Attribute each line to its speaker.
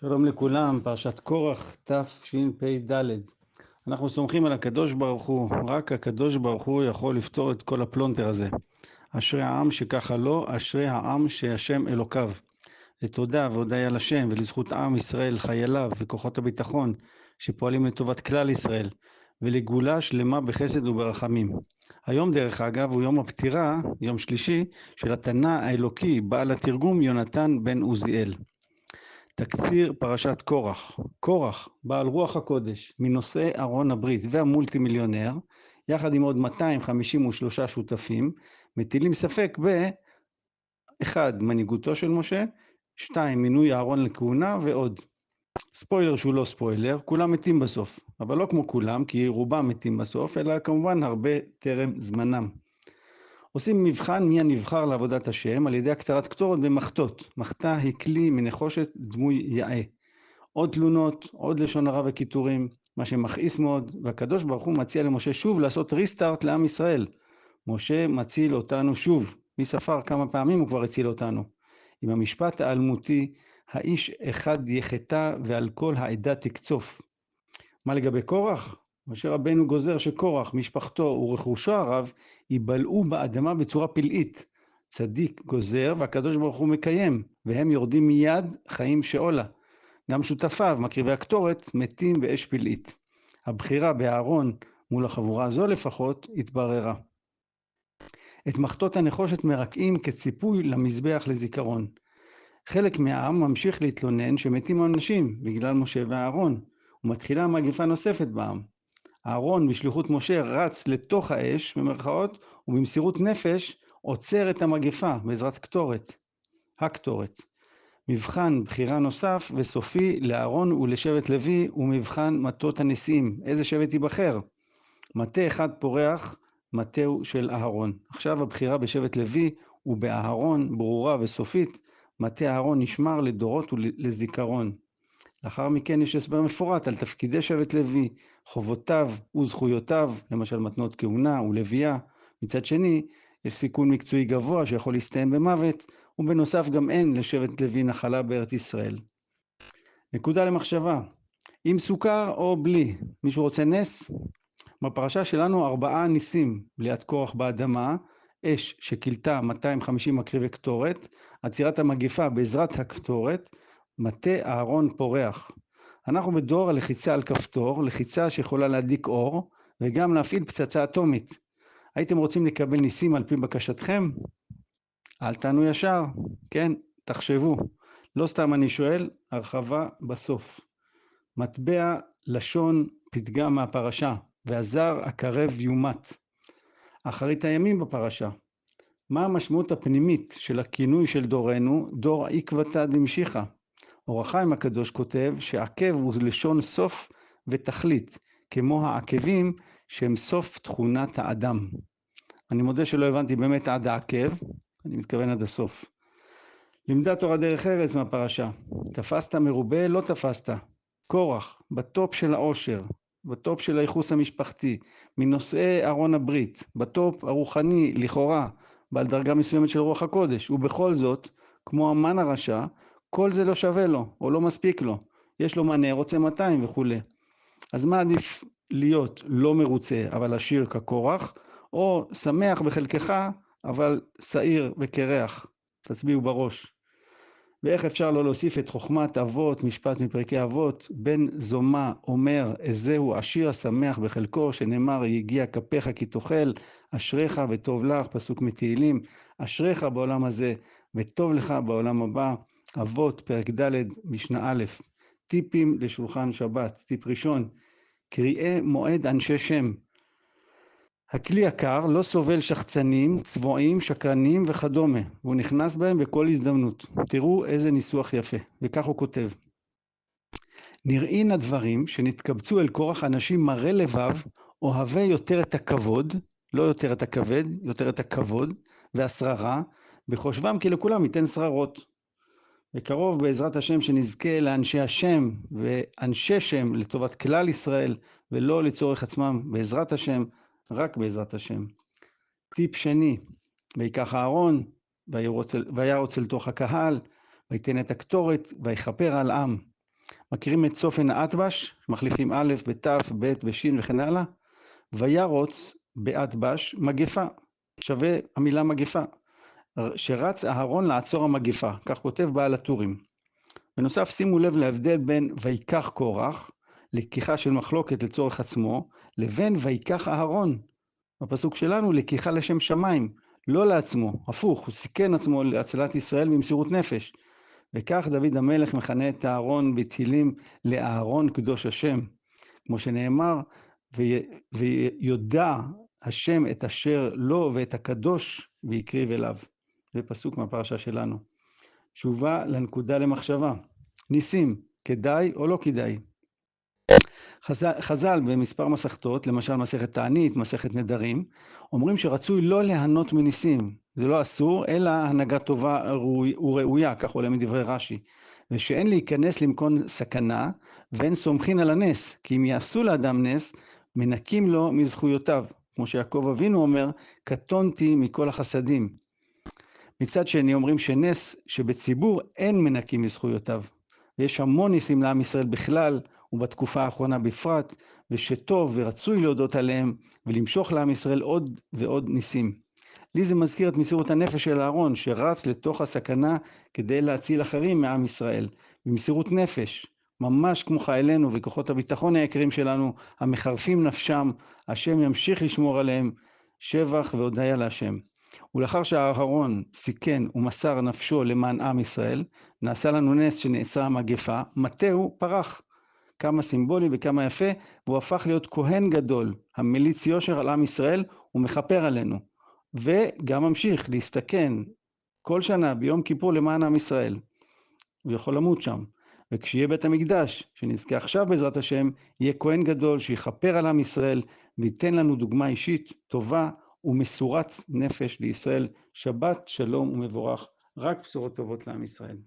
Speaker 1: שלום לכולם, פרשת קורח תשפ"ד. אנחנו סומכים על הקדוש ברוך הוא, רק הקדוש ברוך הוא יכול לפתור את כל הפלונטר הזה. אשרי העם שככה לו, אשרי העם שהשם אלוקיו. לתודה והודיה לשם ולזכות עם ישראל, חייליו וכוחות הביטחון שפועלים לטובת כלל ישראל, ולגאולה שלמה בחסד וברחמים. היום דרך אגב הוא יום הפטירה, יום שלישי, של התנא האלוקי בעל התרגום יונתן בן עוזיאל. תקציר פרשת קורח. קורח, בעל רוח הקודש, מנושאי ארון הברית והמולטי מיליונר, יחד עם עוד 253 שותפים, מטילים ספק ב-1. מנהיגותו של משה, 2. מינוי אהרון לכהונה ועוד. ספוילר שהוא לא ספוילר, כולם מתים בסוף, אבל לא כמו כולם, כי רובם מתים בסוף, אלא כמובן הרבה טרם זמנם. עושים מבחן מי הנבחר לעבודת השם על ידי הקטרת קטורת במחתות. מחתה היא כלי מנחושת דמוי יאה. עוד תלונות, עוד לשון הרע וקיטורים, מה שמכעיס מאוד, והקדוש ברוך הוא מציע למשה שוב לעשות ריסטארט לעם ישראל. משה מציל אותנו שוב. מי ספר כמה פעמים הוא כבר הציל אותנו? עם המשפט האלמותי, האיש אחד יחטא ועל כל העדה תקצוף. מה לגבי קורח? משה רבנו גוזר שקורח, משפחתו ורכושו הרב ייבלעו באדמה בצורה פלאית. צדיק גוזר והקדוש ברוך הוא מקיים, והם יורדים מיד חיים שאולה. גם שותפיו, מקריבי הקטורת, מתים באש פלאית. הבחירה באהרון מול החבורה הזו לפחות התבררה. את מחתות הנחושת מרקעים כציפוי למזבח לזיכרון. חלק מהעם ממשיך להתלונן שמתים אנשים בגלל משה ואהרון, ומתחילה מגפה נוספת בעם. אהרון בשליחות משה רץ לתוך האש, במרכאות, ובמסירות נפש עוצר את המגפה בעזרת קטורת. הקטורת. מבחן בחירה נוסף וסופי לאהרון ולשבט לוי ומבחן מטות הנשיאים. איזה שבט ייבחר? מטה אחד פורח, מטהו של אהרון. עכשיו הבחירה בשבט לוי ובאהרון ברורה וסופית. מטה אהרון נשמר לדורות ולזיכרון. לאחר מכן יש הסבר מפורט על תפקידי שבט לוי, חובותיו וזכויותיו, למשל מתנות כהונה ולוויה. מצד שני, יש סיכון מקצועי גבוה שיכול להסתיים במוות, ובנוסף גם אין לשבט לוי נחלה בארץ ישראל. נקודה למחשבה, עם סוכר או בלי, מישהו רוצה נס? בפרשה שלנו 4 ניסים, בליעת קורח באדמה, אש שכילתה 250 מקריבי קטורת, עצירת המגפה בעזרת הקטורת, מטה אהרון פורח. אנחנו בדור הלחיצה על כפתור, לחיצה שיכולה להדליק אור, וגם להפעיל פצצה אטומית. הייתם רוצים לקבל ניסים על פי בקשתכם? אל תענו ישר, כן, תחשבו. לא סתם אני שואל, הרחבה בסוף. מטבע לשון פתגם מהפרשה, והזר הקרב יומת. אחרית הימים בפרשה. מה המשמעות הפנימית של הכינוי של דורנו, דור עקבתא דמשיחא? אור החיים הקדוש כותב שעקב הוא לשון סוף ותכלית, כמו העקבים שהם סוף תכונת האדם. אני מודה שלא הבנתי באמת עד העקב, אני מתכוון עד הסוף. לימדה תורה דרך ארץ מהפרשה, תפסת מרובה לא תפסת. קורח, בטופ של העושר, בטופ של הייחוס המשפחתי, מנושאי ארון הברית, בטופ הרוחני לכאורה, בעל דרגה מסוימת של רוח הקודש, ובכל זאת, כמו המן הרשע, כל זה לא שווה לו, או לא מספיק לו. יש לו מנה, רוצה 200 וכו'. אז מה עדיף להיות לא מרוצה, אבל עשיר כקורח, או שמח בחלקך, אבל שעיר וקרח? תצביעו בראש. ואיך אפשר לא להוסיף את חוכמת אבות, משפט מפרקי אבות, בן זומא אומר, איזהו עשיר השמח בחלקו, שנאמר, יגיע כפיך כי תאכל, אשריך וטוב לך, פסוק מתהילים, אשריך בעולם הזה וטוב לך בעולם הבא. אבות, פרק ד', משנה א', טיפים לשולחן שבת. טיפ ראשון, קריאי מועד אנשי שם. הכלי יקר לא סובל שחצנים, צבועים, שקרנים וכדומה, והוא נכנס בהם בכל הזדמנות. תראו איזה ניסוח יפה, וכך הוא כותב. נראין הדברים שנתקבצו אל קורח אנשים מראה לבב, אוהבי יותר את הכבוד, לא יותר את הכבד, יותר את הכבוד, והשררה, בחושבם כי לכולם ייתן שררות. בקרוב בעזרת השם שנזכה לאנשי השם ואנשי שם לטובת כלל ישראל, ולא לצורך עצמם בעזרת השם, רק בעזרת השם. טיפ שני, ויקח אהרון, וירוץ אל תוך הקהל, ויתן את הקטורת, ויכפר על עם. מכירים את צופן האטבש, מחליפים א' בת', ב' בש' וכן הלאה? וירוץ באטבש מגפה, שווה המילה מגפה, שרץ אהרון לעצור המגפה, כך כותב בעל הטורים. בנוסף, שימו לב להבדל בין ויקח קורח, לקיחה של מחלוקת לצורך עצמו, לבין ויקח אהרון, בפסוק שלנו, לקיחה לשם שמיים, לא לעצמו, הפוך, הוא סיכן עצמו להצלת ישראל במסירות נפש. וכך דוד המלך מכנה את אהרון בתהילים לאהרון קדוש השם, כמו שנאמר, ויודע השם את אשר לו ואת הקדוש ויקריב אליו. זה פסוק מהפרשה שלנו. תשובה לנקודה למחשבה. ניסים, כדאי או לא כדאי? חז"ל במספר מסכתות, למשל מסכת תענית, מסכת נדרים, אומרים שרצוי לא ליהנות מניסים. זה לא אסור, אלא הנהגה טובה וראויה, כך עולה מדברי רש"י. ושאין להיכנס למכון סכנה, ואין סומכין על הנס, כי אם יעשו לאדם נס, מנקים לו מזכויותיו. כמו שיעקב אבינו אומר, קטונתי מכל החסדים. מצד שני אומרים שנס שבציבור אין מנקים מזכויותיו. ויש המון ניסים לעם ישראל בכלל, ובתקופה האחרונה בפרט, ושטוב ורצוי להודות עליהם, ולמשוך לעם ישראל עוד ועוד ניסים. לי זה מזכיר את מסירות הנפש של אהרון, שרץ לתוך הסכנה כדי להציל אחרים מעם ישראל. במסירות נפש, ממש כמו חיילינו וכוחות הביטחון היקרים שלנו, המחרפים נפשם, השם ימשיך לשמור עליהם, שבח והודיה להשם. ולאחר שאהרון סיכן ומסר נפשו למען עם ישראל, נעשה לנו נס שנעצרה המגפה, מטהו פרח. כמה סימבולי וכמה יפה, והוא הפך להיות כהן גדול, המליץ יושר על עם ישראל ומכפר עלינו. וגם ממשיך להסתכן כל שנה ביום כיפור למען עם ישראל. הוא יכול למות שם. וכשיהיה בית המקדש, שנזכה עכשיו בעזרת השם, יהיה כהן גדול שיכפר על עם ישראל, וייתן לנו דוגמה אישית טובה ומסורת נפש לישראל. שבת שלום ומבורך, רק בשורות טובות לעם ישראל.